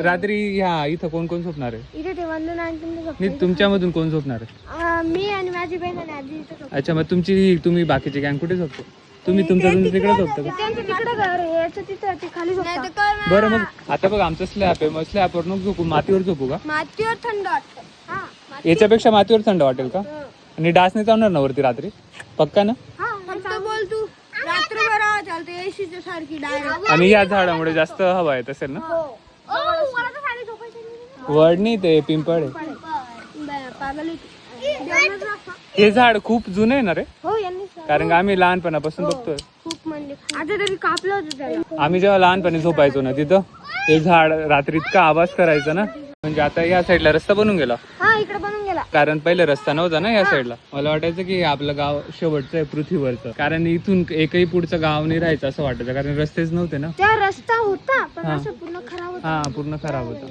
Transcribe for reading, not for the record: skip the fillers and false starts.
रात्री ह्या इथं कोण कोण झोपणार आहे? इथे ते वंदना आणि तुम्ही नाही, तुमच्यामधून कोण झोपणार आहे? मी आणि माझी बहीण आणि आजी इथे झोपतो. अच्छा, मग तुम्ही बाकीचे गँग कुठे झोपतो? तुम्ही तुमच्या रूम तिकडे झोपता का? त्यांचं तिकडे घर आहे, याचं तिथं ते खाली झोपतात. बरं, मग आता बघ आमचं स्लॅब आहे, मग स्लॅबवर नको झोपू, मातीवर झोपू का? मातीवर थंड वाटतं. हा याच्यापेक्षा मातीवर थंड वाटेल का? आणि डास नाही चावणार ना वरती रात्री? पक्का ना? फक्त बोल तू रात्रभर आवाज चालते एसीच्या सारखी डायरेक्ट. आणि या झाडामुळे जास्त हवा येत असेल ना? मला तर खाली झोपायचं नाही. वड नाही, ते पिंपळ आहे. पागल हे झाड खूप जुनं आहे ना रे? हो यांनी कारण का आम्ही लहानपणापासून बघतोय. खूप म्हणजे आता तरी कापलं होतं त्याला. आम्ही जेव्हा लहानपणी झोपायचो ना तिथं, ते झाड रात्री इतका आवाज करायचा ना. म्हणजे आता या साईडला रस्ता बनून गेला, हा इकडे बनून गेला. कारण पहिले रस्ता नव्हता ना या साईडला. मला वाटायचं की आपलं गाव शेवटचं आहे पृथ्वीवरचं, कारण इथून एकही पुढचं गाव नाही राहायचं असं वाटायचं, कारण रस्तेच नव्हते ना. त्या रस्ता होता पण हा. असं पूर्ण खराब होता. हा, पूर्ण खराब होता.